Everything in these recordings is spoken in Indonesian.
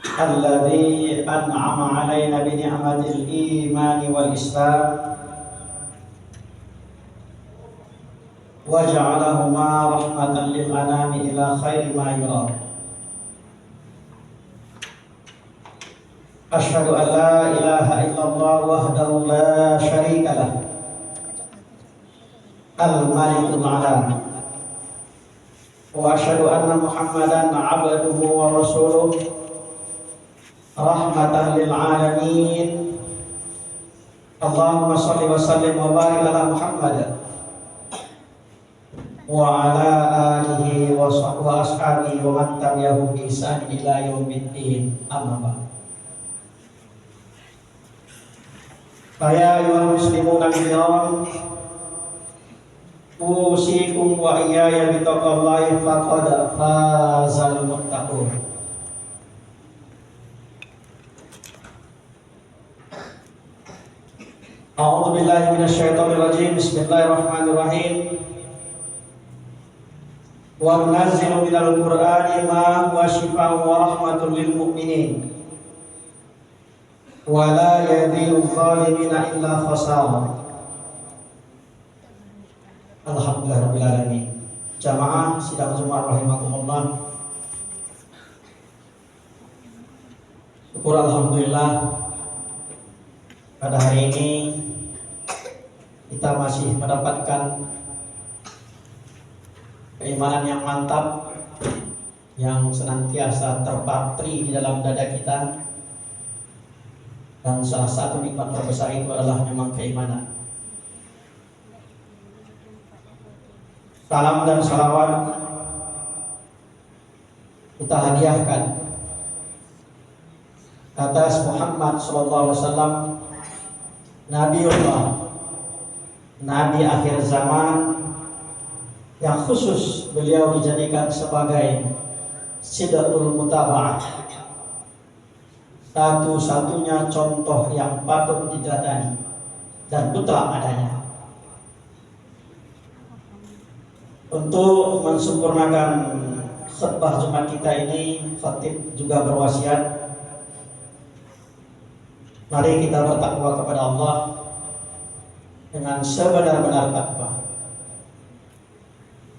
الذي أنعم علينا بنعمة الإيمان والإسلام وجعلهما رحمة للأنام إلى خير ما يرام. أشهد أن لا إله إلا الله وحده لا شريك له الملك الأعلى وأشهد أن محمدا عبده ورسوله رحمة للعالمين. اللهم صل وسلم وبارك على محمد وعلى آله وأصحابه ومن تبعهم بإحسان إلى يوم الدين. أما بعد. فيا أيها المسلمون الكرام أوصيكم وإياي بتقوى الله فقد فاز المتقون. أعوذ بالله من الشيطان الرجيم. بسم الله الرحمن الرحيم. وَنُنَزِّلُ مِنَ الْقُرْآنِ مَا هُوَ شِفَاءٌ وَرَحْمَةٌ لِلْمُؤْمِنِينَ وَلَا يَزِيدُ الظَّالِمِينَ إِلَّا خَسَارًا. Alhamdulillahirabbil alamin. Jamaah sidang Jumat rahimakumullah. Syukur alhamdulillah pada hari ini kita masih mendapatkan keimanan yang mantap yang senantiasa terpatri di dalam dada kita, dan salah satu nikmat terbesar itu adalah memang keimanan. Salam dan salawat kita hadiahkan atas Muhammad sallallahu alaihi wasallam, Nabiullah, Nabi akhir zaman, yang khusus beliau dijadikan sebagai sidratul mutaba'ah, satu-satunya contoh yang patut diteladani dan mutlak adanya. Untuk mensempurnakan khutbah Jumat kita ini, khatib juga berwasiat, mari kita bertakwa kepada Allah dengan sebenar-benar takwa.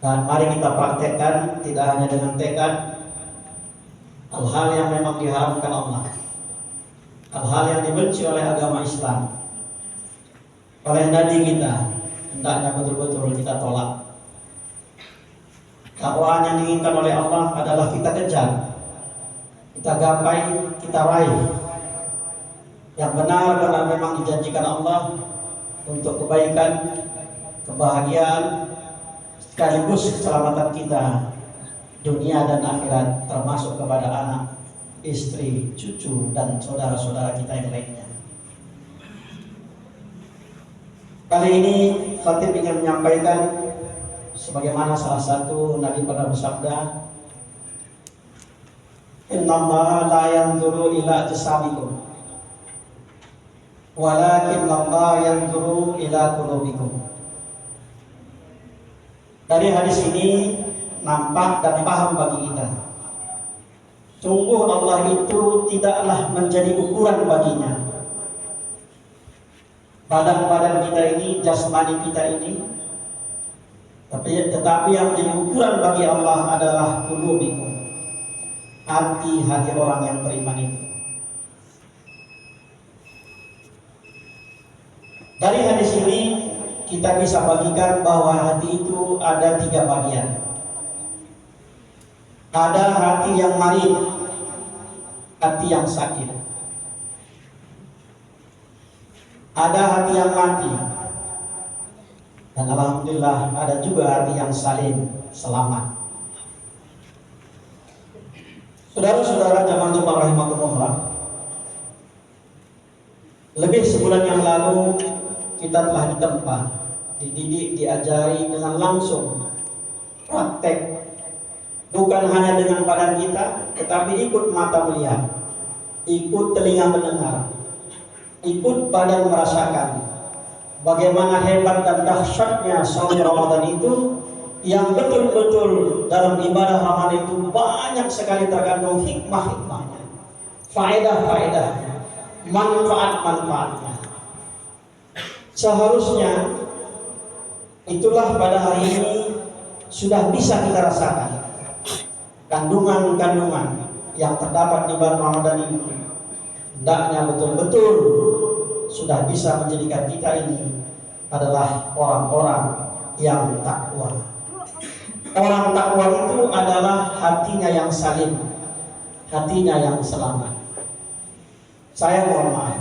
Dan mari kita praktekkan tidak hanya dengan tekad hal-hal yang memang diharamkan Allah, hal-hal yang dibenci oleh agama Islam, oleh Nabi kita, hendaknya betul-betul kita tolak. Dakwaan yang diinginkan oleh Allah adalah kita kejar, kita gapai, kita raih yang benar-benar memang dijanjikan Allah untuk kebaikan, kebahagiaan, sekaligus keselamatan kita dunia dan akhirat, termasuk kepada anak, istri, cucu, dan saudara-saudara kita yang lainnya. Kali ini khatib ingin menyampaikan sebagaimana salah satu Nabi pernah bersabda, Innallaha la yanzuru ila ajsamikum walakinnallaha yanzuru ila qulubikum. Dari hadis ini nampak dan paham bagi kita, sungguh Allah itu tidaklah menjadi ukuran baginya badan-badan kita ini, jasmani kita ini, tetapi yang menjadi ukuran bagi Allah adalah qulubikum, hati-hati orang yang beriman itu. Dari hadis ini kita bisa bagikan bahwa hati itu ada 3 bagian. Ada hati yang marid, hati yang sakit. Ada hati yang mati. Dan alhamdulillah ada juga hati yang salim, selamat. Saudara-saudara jamaah Jumat rahimakumullah, lebih sebulan yang lalu kita telah ditempa, dididik, diajari dengan langsung praktek, bukan hanya dengan badan kita, tetapi ikut mata melihat, ikut telinga mendengar, ikut badan merasakan bagaimana hebat dan dahsyatnya saum Ramadan itu, yang betul-betul dalam ibadah Ramadan itu banyak sekali terkandung hikmah-hikmahnya. faedah-faedahnya, manfaat-manfaatnya. Seharusnya itulah pada hari ini sudah bisa kita rasakan kandungan-kandungan yang terdapat di bulan Ramadan ini. Hendaknya betul-betul sudah bisa menjadikan kita ini adalah orang-orang yang takwa. Orang takwa itu adalah hatinya yang salim, hatinya yang selamat. Saya mohon maaf,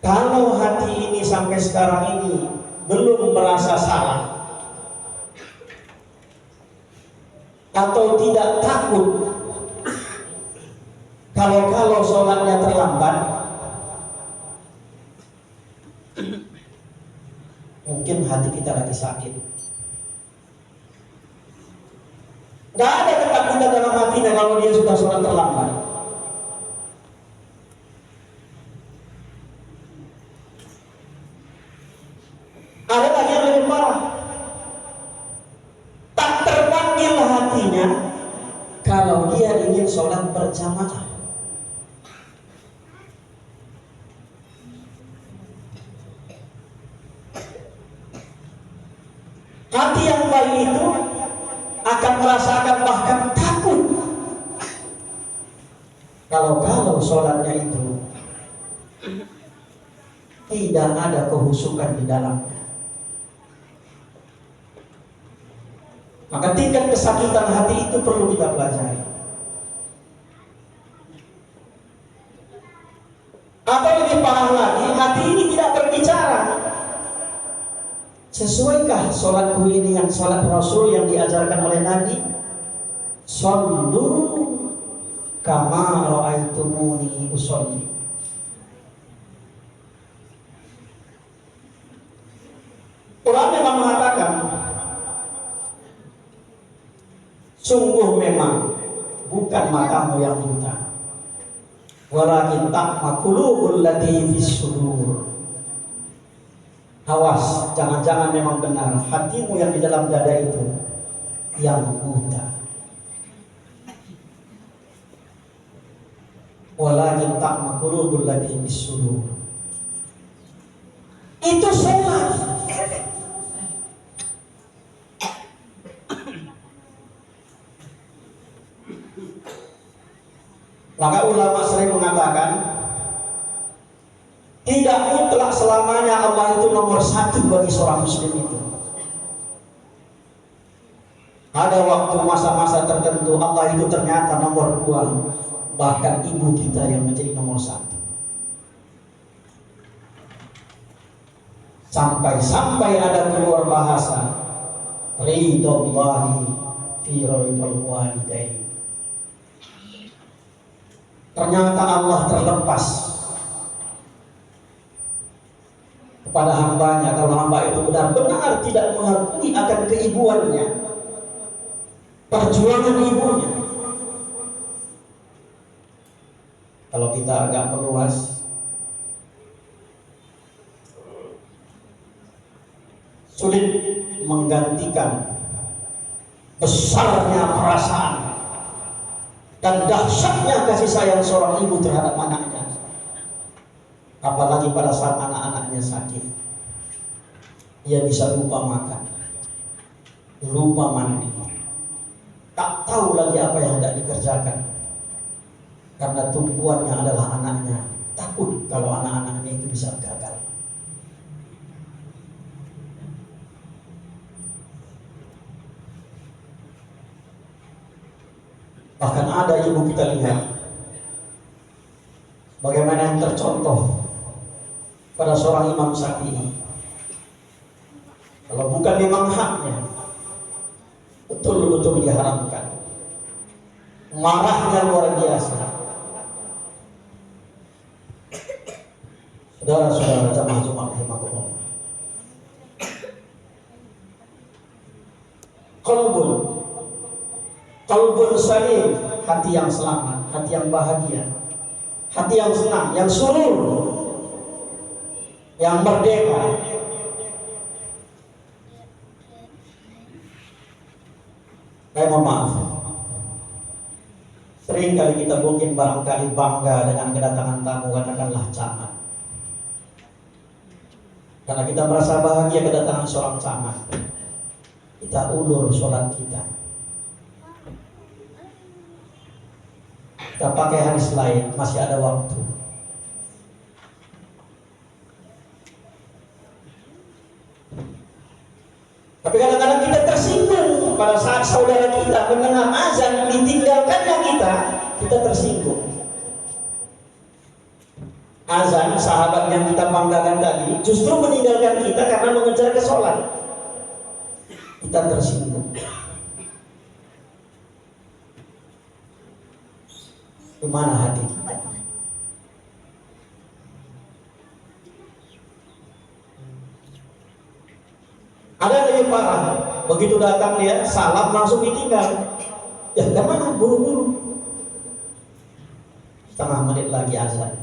kalau hati ini sampai sekarang ini belum merasa salah atau tidak takut kalau sholatnya terlambat, mungkin hati kita lagi sakit. Tidak ada ketakutan dalam hatinya kalau dia sudah sholat terlambat. Ada lagi yang lebih parah, tak terpanggil hatinya kalau dia ingin sholat berjamaah. Hati yang baik itu akan merasakan bahkan takut kalau sholatnya itu tidak ada kehusukan di dalamnya. Maka tingkat kesakitan hati itu perlu kita pelajari. Atau lebih parah lagi, hati ini tidak berbicara. Sesuaikah sholatku ini dengan sholat Rasul yang diajarkan oleh Nabi? Shollu kama ra'aitumuni usolli. Quran memang mengatakan, sungguh memang bukan matamu yang buta, walakin ta'ma qulubul lati fis sudur. Awas, jangan-jangan memang benar hatimu yang di dalam dada itu yang buta. Walakin ta'ma qulubul lati fis sudur. Itu sholat. Maka ulama sering mengatakan, tidak mutlak selamanya Allah itu nomor satu bagi seorang muslim itu. Ada waktu masa-masa tertentu Allah itu ternyata nomor dua, bahkan ibu kita yang menjadi nomor satu. Sampai ada keluar bahasa ridwallahi fi ridwal walidain. Ternyata Allah terlepas kepada hambanya kalau hamba itu benar-benar tidak mengakui akan keibuannya, perjuangan ibunya. Kalau kita agak meluas, sulit menggantikan besarnya perasaan dan dahsyatnya kasih sayang seorang ibu terhadap anaknya. Apalagi pada saat anak-anaknya sakit, ia bisa lupa makan, lupa mandi, tak tahu lagi apa yang hendak dikerjakan, karena tumpuannya adalah anaknya. Takut kalau anak-anaknya itu bisa gagal. Bahkan ada ibu kita lihat bagaimana yang tercontoh pada seorang Imam Syafi'i. Kalau bukan memang haknya, betul-betul diharamkan. Marahnya luar biasa. Saudara-saudara jamaah Jumat rahimakumullah. Qalbun salim, hati yang selamat, hati yang bahagia, hati yang senang, yang surur, yang merdeka. Saya mohon maaf, Sering kali kita mungkin barangkali bangga dengan kedatangan tamu, katakanlah camat. Karena kita merasa bahagia kedatangan seorang camat, kita ulur sholat kita. Kita pakai hadis lain, masih ada waktu. Tapi kadang-kadang kita tersinggung pada saat saudara kita mendengar azan ditinggalkannya kita tersinggung. Azan sahabat yang kita banggakan tadi justru meninggalkan kita karena mengejar ke sholat. Kita tersinggung. Kemana hati kita? Ada yang lebih parah, begitu datang dia salam langsung ditinggal. Ya kemana? Buru-buru. Setengah menit lagi azan,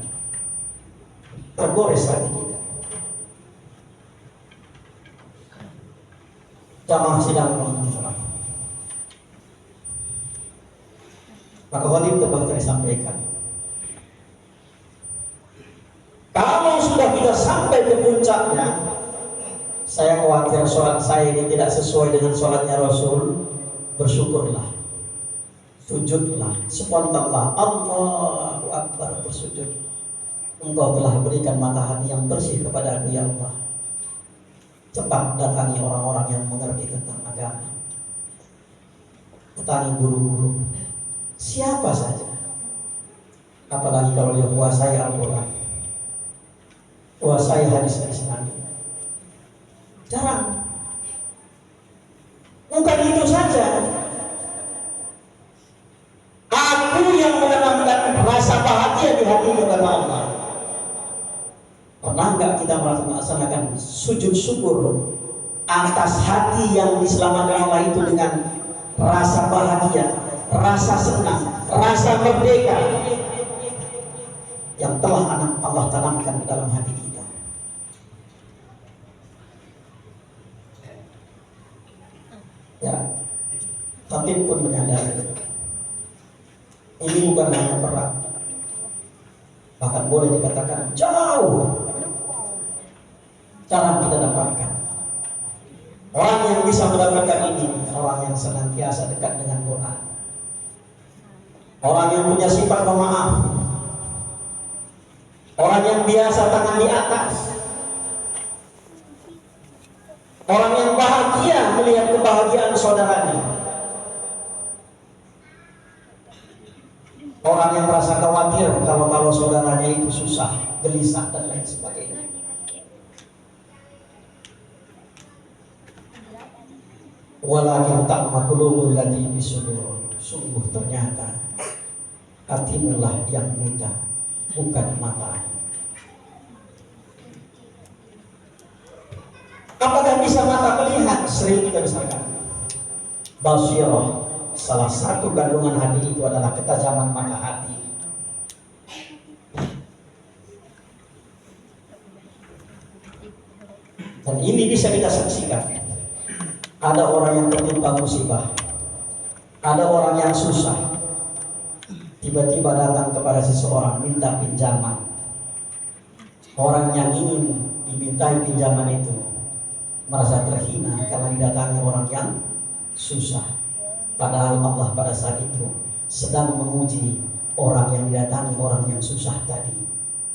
tergores hati kita. Jamaah sidang mengumpulkan. Maka khatib telah disampaikan, kalau sudah kita sampai ke puncaknya, saya khawatir sholat saya ini tidak sesuai dengan sholatnya Rasul. Bersyukurlah, sujudlah, spontanlah, Allahu Akbar, bersujud. Engkau telah berikan mata hati yang bersih kepada aku, ya Allah. Cepat datangi orang-orang yang mengerti tentang agama. Datangi guru-guru, siapa saja. Apalagi kalau dia kuasai Al-Quran, kuasai hadis-hadis Nabi. Jarang. Bukan itu saja, aku yang menanamkan rasa bahagia di hati kepada Allah. Pernah enggak kita melaksanakan sujud syukur atas hati yang diselamatkan Allah itu dengan rasa bahagia, rasa senang, rasa merdeka yang telah Allah tanamkan ke dalam hati kita. Ya, khatib pun menyadari ini bukan hanya berat, bahkan boleh dikatakan jauh cara kita dapatkan. Orang yang bisa mendapatkan ini, orang yang senantiasa dekat dengan Quran, orang yang punya sifat pemaaf, orang yang biasa tangan di atas, orang yang bahagia melihat kebahagiaan saudaranya, orang yang merasa khawatir kalau saudaranya itu susah, gelisah dan lain sebagainya. Walakin ta'ma qulubul lati bisudur. Sungguh ternyata hatimulah yang buta, bukan mata. Apakah bisa mata melihat? Sering kita misalkan basirah, salah satu kandungan hati itu adalah ketajaman mata hati. Dan ini bisa kita saksikan. Ada orang yang tertimpa musibah, ada orang yang susah, tiba-tiba datang kepada seseorang minta pinjaman. Orang yang ingin dimintai pinjaman itu merasa terhina karena didatangi orang yang susah. Padahal Allah pada saat itu sedang menguji orang yang didatangi orang yang susah tadi.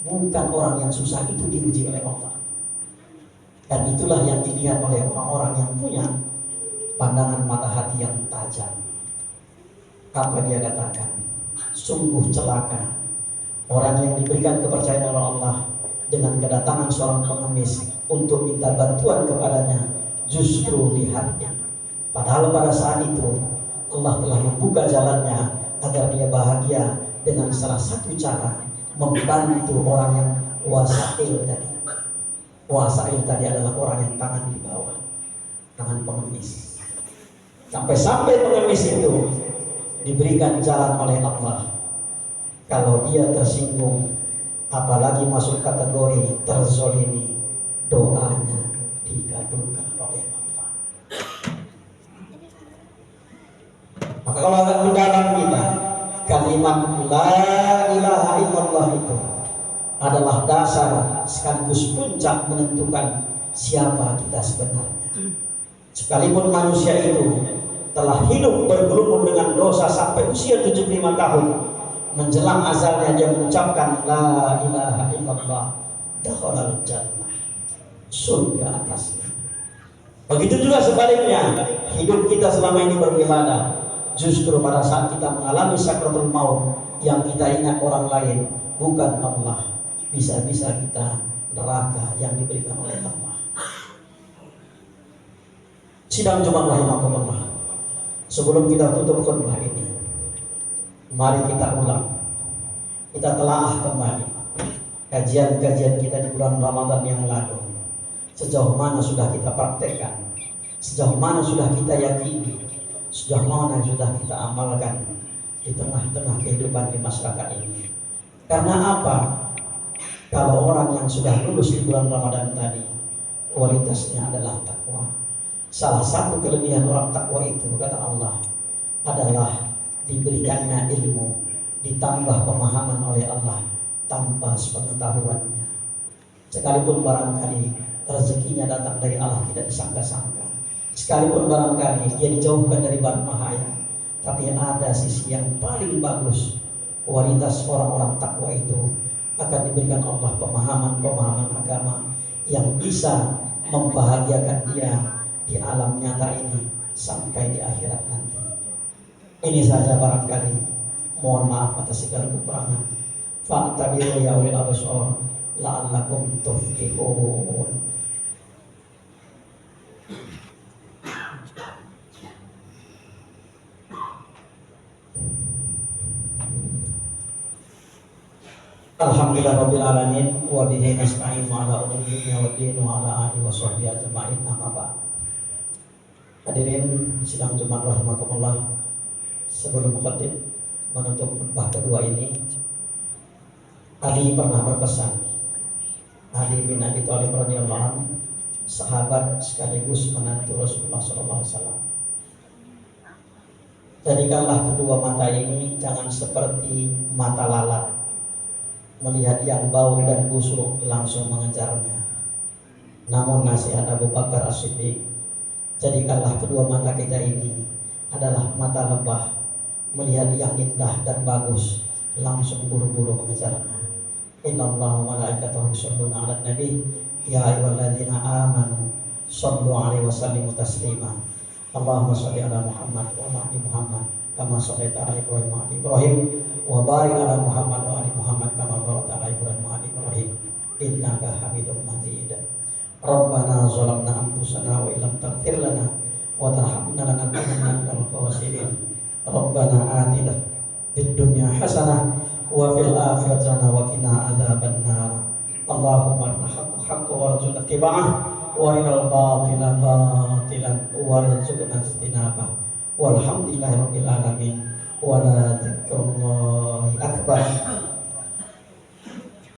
Bukan orang yang susah itu diuji oleh Allah. Dan itulah yang dilihat oleh orang-orang yang punya pandangan mata hati yang tajam. Apa dia katakan? Sungguh celaka orang yang diberikan kepercayaan oleh Allah dengan kedatangan seorang pengemis untuk minta bantuan kepadanya justru lihatnya. Padahal pada saat itu Allah telah membuka jalannya agar dia bahagia dengan salah satu cara membantu orang yang wasail tadi. Wasail tadi adalah orang yang tangan di bawah, tangan pengemis. Sampai pengemis itu diberikan jalan oleh Allah. Kalau dia tersinggung, apalagi masuk kategori terzolimi, doanya dikabulkan oleh Allah. Maka kalau agak mendalam kita, karena kalimat la ilaha illallah itu adalah dasar sekaligus puncak menentukan siapa kita sebenarnya. Sekalipun manusia itu telah hidup bergelumbung dengan dosa sampai usia 75 tahun, menjelang azalnya dia mengucapkan la ilaha illallah, dakhalal jannah, surga atasnya. Begitu juga sebaliknya, hidup kita selama ini beribadah, justru pada saat kita mengalami sakratul maut yang kita ingat orang lain bukan Allah, bisa-bisa kita neraka yang diberikan oleh Allah. Sidang Jumat rahimakumullah. Sebelum kita tutup khutbah ini, mari kita ulang, kita telaah kembali kajian-kajian kita di bulan Ramadan yang lalu. Sejauh mana sudah kita praktekkan, sejauh mana sudah kita yakini, sejauh mana sudah kita amalkan di tengah-tengah kehidupan di masyarakat ini. Karena apa? Kalau orang yang sudah lulus di bulan Ramadan tadi, kualitasnya adalah takwa. Salah satu kelebihan orang takwa itu, kata Allah, adalah diberikannya ilmu, ditambah pemahaman oleh Allah tanpa sepengetahuannya. Sekalipun barangkali rezekinya datang dari Allah tidak disangka-sangka, sekalipun barangkali dia dijauhkan dari bahaya, tapi ada sisi yang paling bagus. Kualitas orang-orang takwa itu akan diberikan Allah pemahaman-pemahaman agama yang bisa membahagiakan dia di alam nyata ini sampai di akhirat nanti. Ini saja barangkali, mohon maaf atas segala kekurangan. Fa'tabiru ya ulil absar la'allakum tuflihun. Alhamdulillahirabbil alamin wa bihi nasta'in wa ala umuri dunya waddin wa ala alihi wa sahbihi ajma'in, amma ba'd. Hadirin sidang Jumat rahimakumullah, sebelum khatib menutup khutbah kedua ini, Ali pernah berpesan, Ali bin Abi Thalib radhiyallahu anhu, sahabat sekaligus menantu Rasulullah sallallahu alaihi wasallam. Jadikanlah kedua mata ini jangan seperti mata lalat, melihat yang bau dan busuk langsung mengejarnya. Namun nasihat Abu Bakar As-Siddiq, jadikanlah kedua mata kita ini adalah mata lebah, melihat yang indah dan bagus langsung buru-buru mengejarnya. Innallaha wa malaikatahu yusholluna 'alan nabi ya ayyuhalladzina amanu shallu 'alaihi wa sallimu taslima. Allahumma shalli 'ala Muhammad wa 'ala ali Muhammad kama shallaita 'ala Ibrahim wa 'ala Ibrahim wa barik 'ala Muhammad wa 'ala Muhammad kama barakta 'ala Ibrahim wa 'ala Ibrahim innaka Hamidum Majid. Rabbana zalamna anfusana wa illam taghfir lana wa tarhamna lanakunanna minal khasirin. Rabbana atina fid dunya hasanah wa fil akhirati hasanah wa qina adzabannar. Allahumma arina haqqan warzuqna ittiba'ah wa arinal batila batilan warzuqna ijtinabah. Walhamdulillahirabbil alamin wa la dzikrullahi akbar.